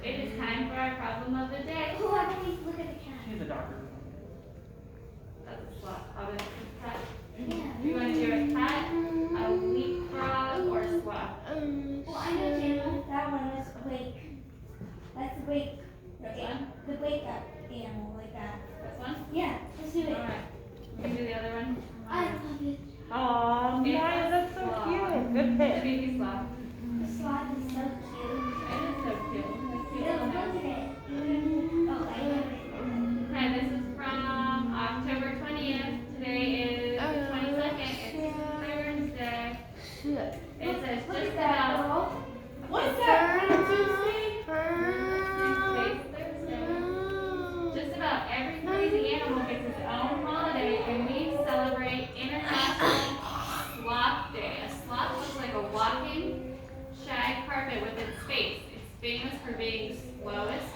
It is time for our problem of the day. Oh, I want to look at the cat. She's a doctor. That's a sloth. How about a cat? Yeah. Do you want to do a cat, a leapfrog, or a sloth? Well, I know, Jana. That one was wake. That's the wake. This one? The wake up animal, like that. This one? Yeah, let's do it. Alright. We can do the other one. I love it. Aw, Maya, that's so cute. Good The pick. baby sloth. The sloth is so cute. It is so cute. Let's see Look, the look one. at it. Oh, I know it. Okay, this is from October 20th. Today is the 22nd. It's Thursday. It says Look just at that, about girl. What's that? On a Tuesday? Today's Thursday. Just about every crazy animal gets its own holiday, and we celebrate International Sloth Day. A sloth looks like a walking shag carpet with its face. It's famous for being the slowest,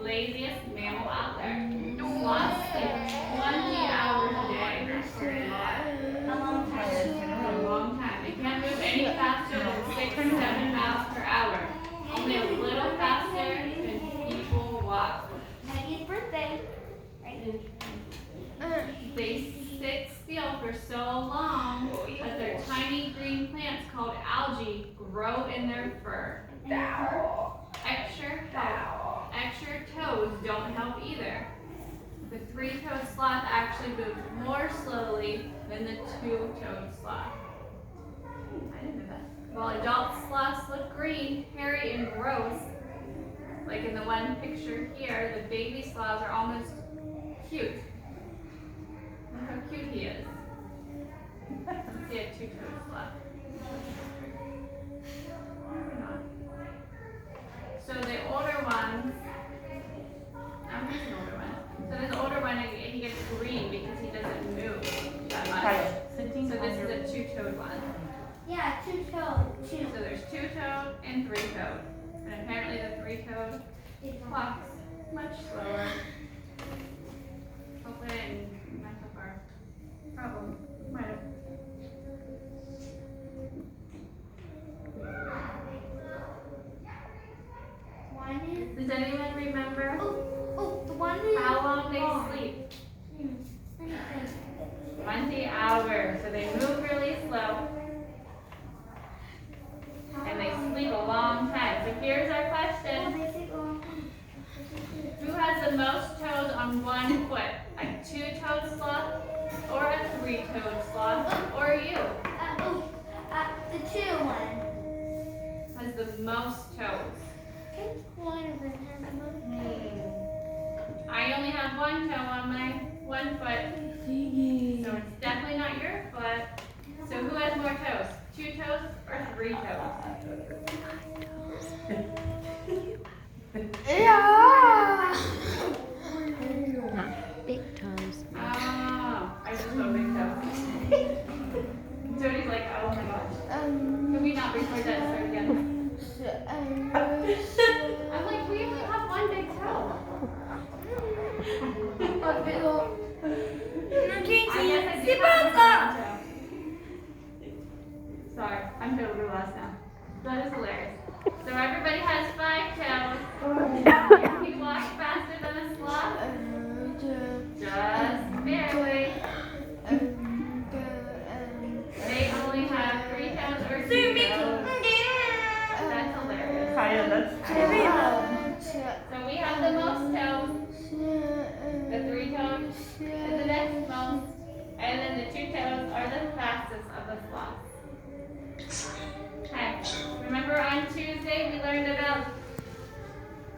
laziest mammal out there. Sloths sleep 20 hours a day. That's a lot. A long time. For a long time. They can't move any faster than 6 or 7 miles per hour. Only a little faster than people walk. Maggie's birthday. Right? They sit still for so long that their tiny green plants called algae grow in their fur. Extra toes don't help either. The three-toed sloth actually moves more slowly than the two-toed sloth. I didn't know that. While adult sloths look green, hairy, and gross, like in the one picture here, the baby sloths are almost cute. Look how cute he is. Let's see a two-toed sloth. So the older ones, here's an older one. So this older one, he gets green because he doesn't move that much. So this is a two-toed one. Yeah, two-toed. Two. So there's two-toed and three-toed. And apparently the three-toed walks much slower. Hopefully I didn't mess up our problem. Might have. One is. Does anyone remember The one is. how long they sleep? 20 hours. So they move really slow. And they sleep a long time. So here's our question. Who has the most toes on one foot? A two-toed sloth or a three-toed sloth? Or you? The two one. Has the most toes? One of them has the most. I only have one toe on my one foot. So it's definitely not your foot. So who has more toes? Two toes or three toes? Yeah. Not big toes. Oh, I just saw big toes. Jody's like, oh my gosh. Can we not record that start again? I'm like, we only have one big toe. I guess I do have one toe. Sorry, I'm totally lost now. That is hilarious. So everybody has 5 toes. Can you walk faster than a sloth? Just barely. They only have 3 toes or 2 toes. That's hilarious. Kaya, that's So we have the most toes. The 3 toes is the next most. And then the 2 toes are the fastest of the sloths. Okay. Remember on Tuesday we learned about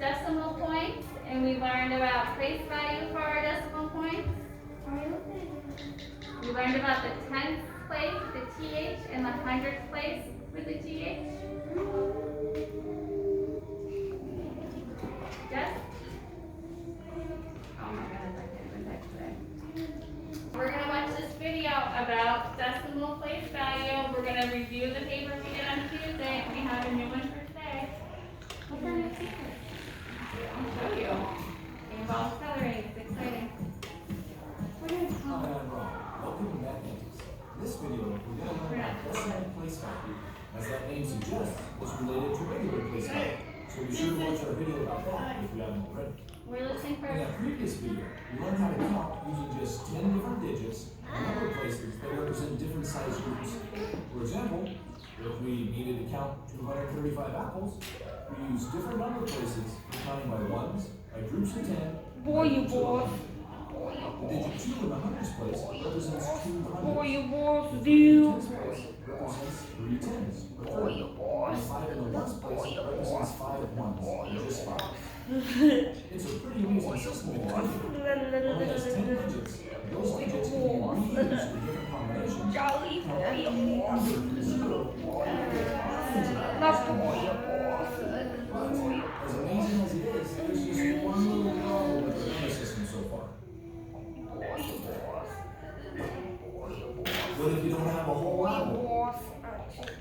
decimal points and we learned about place value for our decimal points. We learned about the 10th place, the TH, and the 100th place with the TH. Yes? Oh my goodness, I can't even type today. We're going to watch this video about decimal place value. We're going to review the paper we did on Tuesday, and we have a new one for today. What's our new paper? I'll show you. It involves coloring. It's exciting. Welcome to Math Antics. In this video, we're going to learn how decimal place value, as that name suggests, is related to regular place value. So be sure to watch our video about that if we haven't already. We're listening for. In that previous video, we learned how to count using just 10 different digits and number places that represent different size groups. For example, if we needed to count 235 apples, we use different number places for counting by ones, by groups of 10, Boy, you by boss. the digit 2 in the hundreds place represents 2 hundreds. Boy, you boss, The dude. tens place represents 3 tens, or 30. And 5 in the ones place represents 5 ones, or just 5. It's a pretty amazing system of division. It only has 10 digits. Those digits can be reused with different combinations. Jolly boy, Counting boss. under 0. Love boy, boss. But, as amazing as it is, there's just one little problem with the number system so far. What if you don't have a whole apple?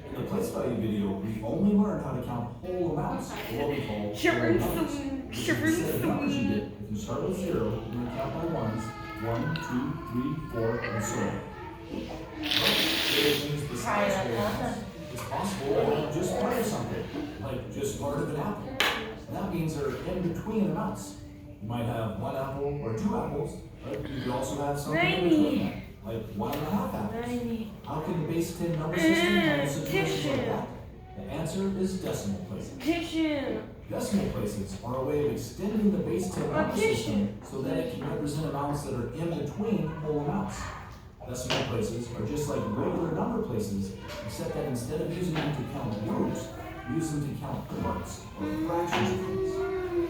In the place value video, we only learned how to count whole amounts, or what we call Shivering whole numbers. soon, Which is shivering the set of numbers you soon. get if you start with 0, and then count by ones, 1, 2, 3, 4, and so on. But there are things besides whole amounts. It's possible that you just part of something, like just part of an apple. And that means they're in between amounts. You might have 1 apple or 2 apples, but you could also have something in between them, like 1.5 apples. How can the base 10 number system handle situations like that? The answer is decimal places. Addition. Decimal places are a way of extending the base 10 number system so that it can represent amounts that are in between whole amounts. Decimal places are just like regular number places, except that instead of using them to count groups, we use them to count parts or fractions of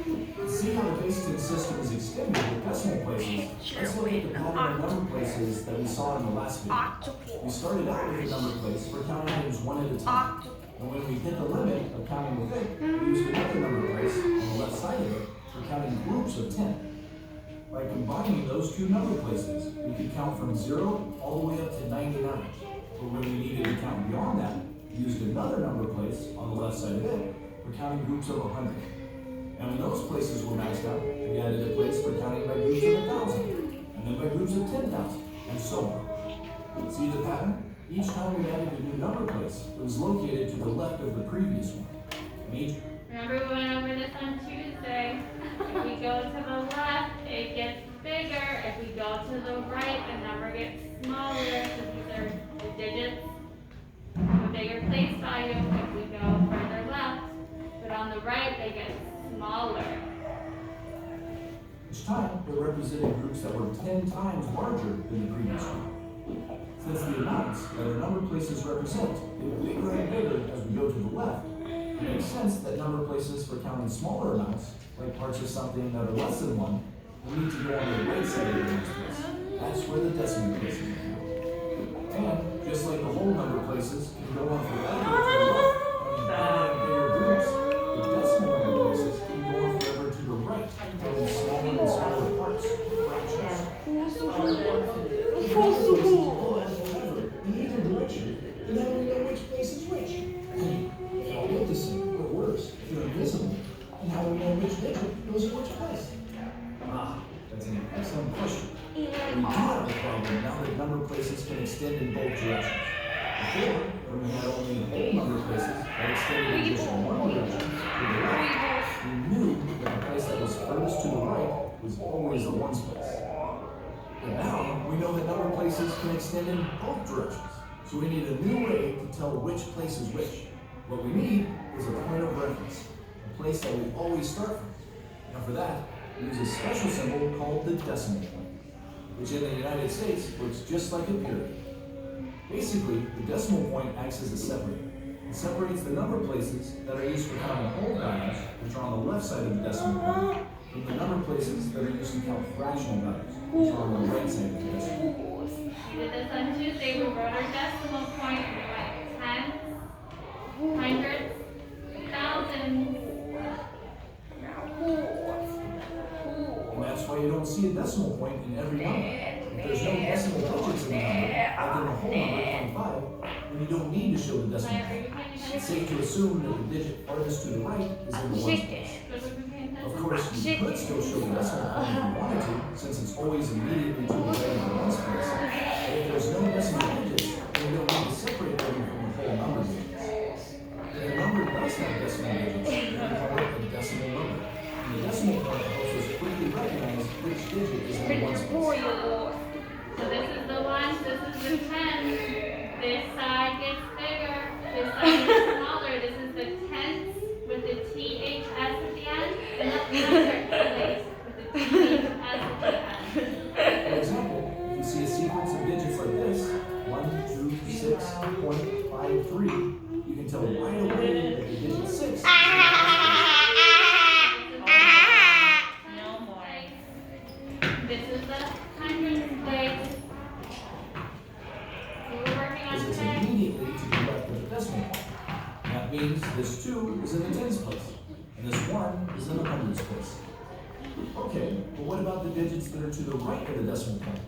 things. See how the base 10 system is extended with decimal places? Let's look at the pattern of number places that we saw in the last video. We started out with a number place for counting things one at a time. And when we hit the limit of counting with it, we used another number place on the left side of it for counting groups of 10. By combining those two number places, we could count from 0 all the way up to 99. But when we needed to count beyond that, we used another number place on the left side of it for counting groups of 100. And when those places were maxed out, we added a place for counting by groups of 1,000, and then by groups of 10,000, and so on. See the pattern? Each time we added a new number place, it was located to the left of the previous one. And each Remember we went over this on Tuesday. If we go to the left, it gets bigger. If we go to the right, the number gets smaller. So these are the digits of a bigger place value. If we go further left, but on the right, they get smaller. Each time, it represented groups that were 10 times larger than the previous one. Since the amounts that our number places represent get bigger and bigger as we go to the left, it makes sense that number places for counting smaller amounts, like parts of something that are less than 1, will need to go on the right side of the next place. That's where the decimal places are. And just like the whole number places can go on forever to the left, and bigger groups, the decimal number places can go on forever to the right, counting smaller and smaller parts, fractions. We need a direction, and then we know which place is which. If they all look the same, or worse, if they're invisible, and how do we know which digit goes in which place? That's an excellent question. We do have a problem now that number places can extend in both directions. Before, when we had only whole number places that extended in just one direction, to the left, we knew that the place that was furthest to the right was always the ones place. But now, we know that number places can extend in both directions. So we need a new way to tell which place is which. What we need is a point of reference, a place that we always start from. Now for that, we use a special symbol called the decimal point, which in the United States looks just like a period. Basically, the decimal point acts as a separator. It separates the number places that are used for counting whole values, which are on the left side of the decimal point, from the number places that are used to count fractional values, which are on the right side of the decimal point. We did this on Tuesday. We wrote our decimal point and we went tens, hundreds, thousands. And that's why you don't see a decimal point in every number. If there's no decimal digits in the number, like in the whole number 25, then you don't need to show the decimal point. It's safe to assume that the digit farthest to the right is in the ones place. Of course, you could still show the decimal point if you wanted to, since it's always immediately to the right of the ones place. But if there's no decimal digits, then you don't need to separate them from the whole number digits. If a number does have decimal digits, then we call it a decimal number. And the decimal point helps us quickly recognize which digit is in the ones place. So this is the ones, this is the tens. This side gets bigger, this side gets smaller. This is the tens with the THS at the end, and the hundredths place with the THS at the end. For example, if you see a sequence of digits like this, 126.53, you can tell right away that the digit 6 is No more. This is the hundredths place. So we're working on because it's tens. immediately to the left of the decimal point. That means this 2 is in the tens place, and this 1 is in the hundreds place. Okay, but what about the digits that are to the right of the decimal point?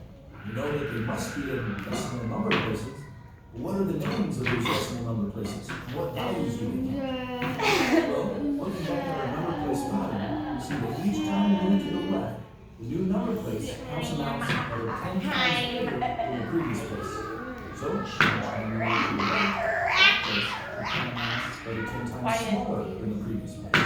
You know that they must be in decimal number places. What are the names of those decimal number places? What values do they count? Well, looking back at our number place pattern, we see that each time we move to the left, the new number place counts amounts that are 10 times bigger than the previous place. So, each time we move to the right, that place will count amounts that are 10 times smaller than the previous place.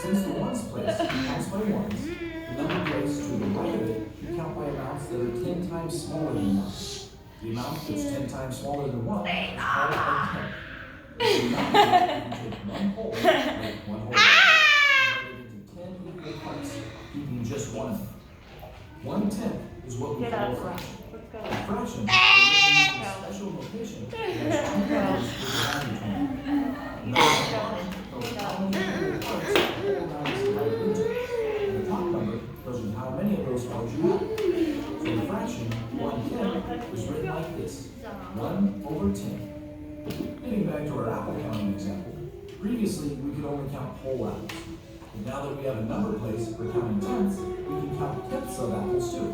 Since the ones place counts by ones, the number place to the right of it can count by amounts that are 10 times smaller than 1. The amount that's 10 times smaller than 1 is called a tenth. The amount that you can take one whole, like one whole, and divide it into 10 equal parts, keeping just one. 1/10 is what we call a fraction. A fraction is a special notation that has two numbers with a value between them. Number 1 tells how many equal parts the whole amount is divided into. And the top number tells you how many of those parts you have. So the fraction 1/10 is written like this: 1/10. Getting back to our apple counting example, previously we could only count whole apples. But now that we have a number place for counting tenths, we can count tenths of apples too.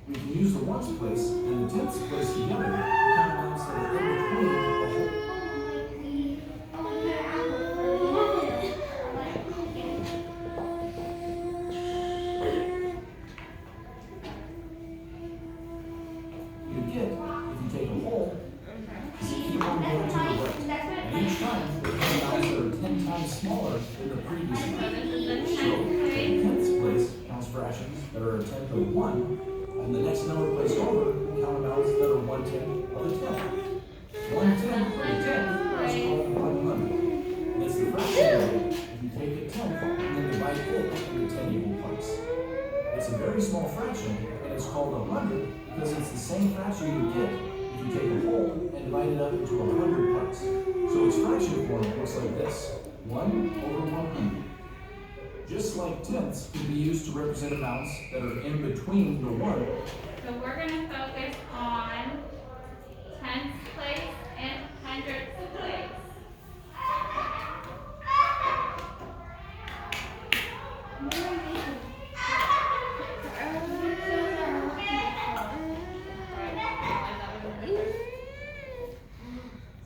We can use the ones place and the tenths place together to count amounts that are in between a whole. You get, if you take a whole, you keep on going to the right. And each time, they count amounts that are 10 times smaller than the previous amount. So this is the So, tenth the place. tenths place counts fractions that are a tenth of 1, and the next number place over count amounts that are 1/10 of a tenth. 1/10 of a tenth is called 100. And it's the fraction of it if you take a tenth and then divide it into 10 equal parts. It's a very small fraction, and it's called 100 because it's the same fraction you get if you take a whole and divide it up into 100 parts. So its fraction form looks like this: 1/100. Just like tenths can be used to represent amounts that are in between the 1. So we're gonna focus on tenths place and hundredths place.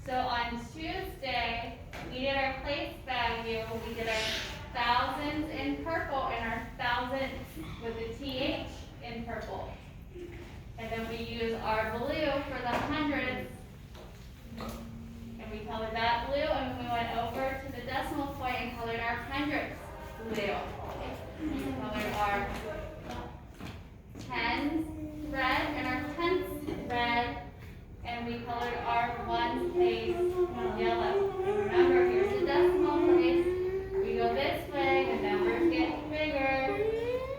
So on Tuesday, we did our place value, we did our thousands in purple and our thousandths with the TH in purple. And then we use our blue for the hundredths. And we colored that blue, and we went over to the decimal point and colored our hundredths blue. We colored our tens red and our tenths red. And we colored our ones place yellow. And remember, here's the decimal place. We go this way, the numbers get bigger.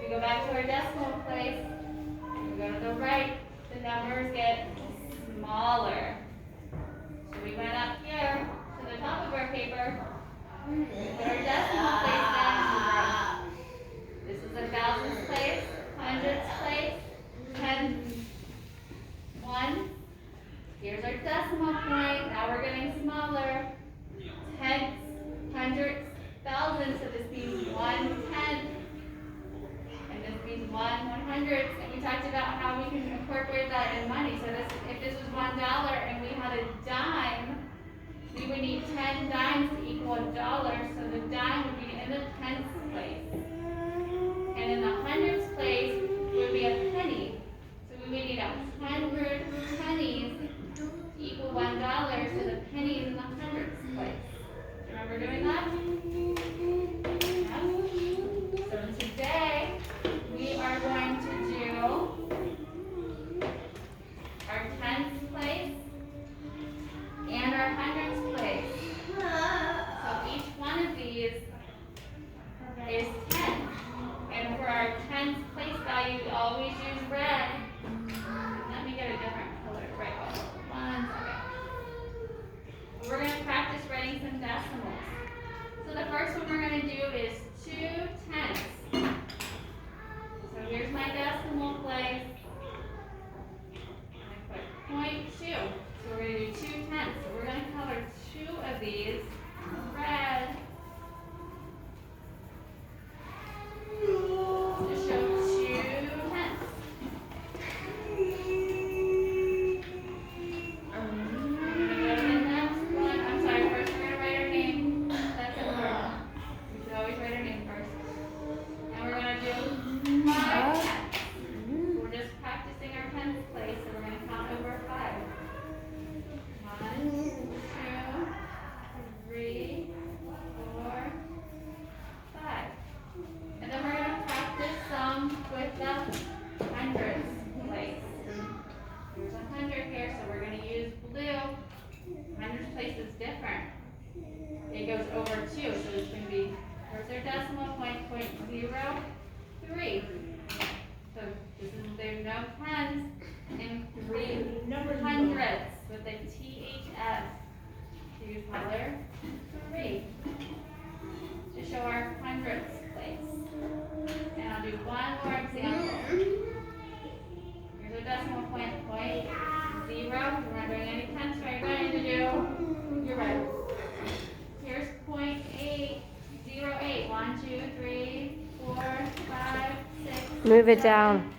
We go back to our decimal place. We go to the right, the numbers get smaller. So we went up here to the top of our paper. We put our decimal place down. This is a thousands place, hundreds place, tens, one. Here's our decimal point. Now we're getting smaller. Tenths, hundredths, thousands. So this means 1/10. And this means 1/100. And we talked about how we can incorporate that in money. So this, if this was $1 and we had a dime, we would need 10 dimes to equal $1. So the dime would be in the tenths place. And in the hundredths place would be a penny. So we would need 100 pennies to equal $1. So the pennies in the hundredths place. Remember doing that? Yeah. Move it down.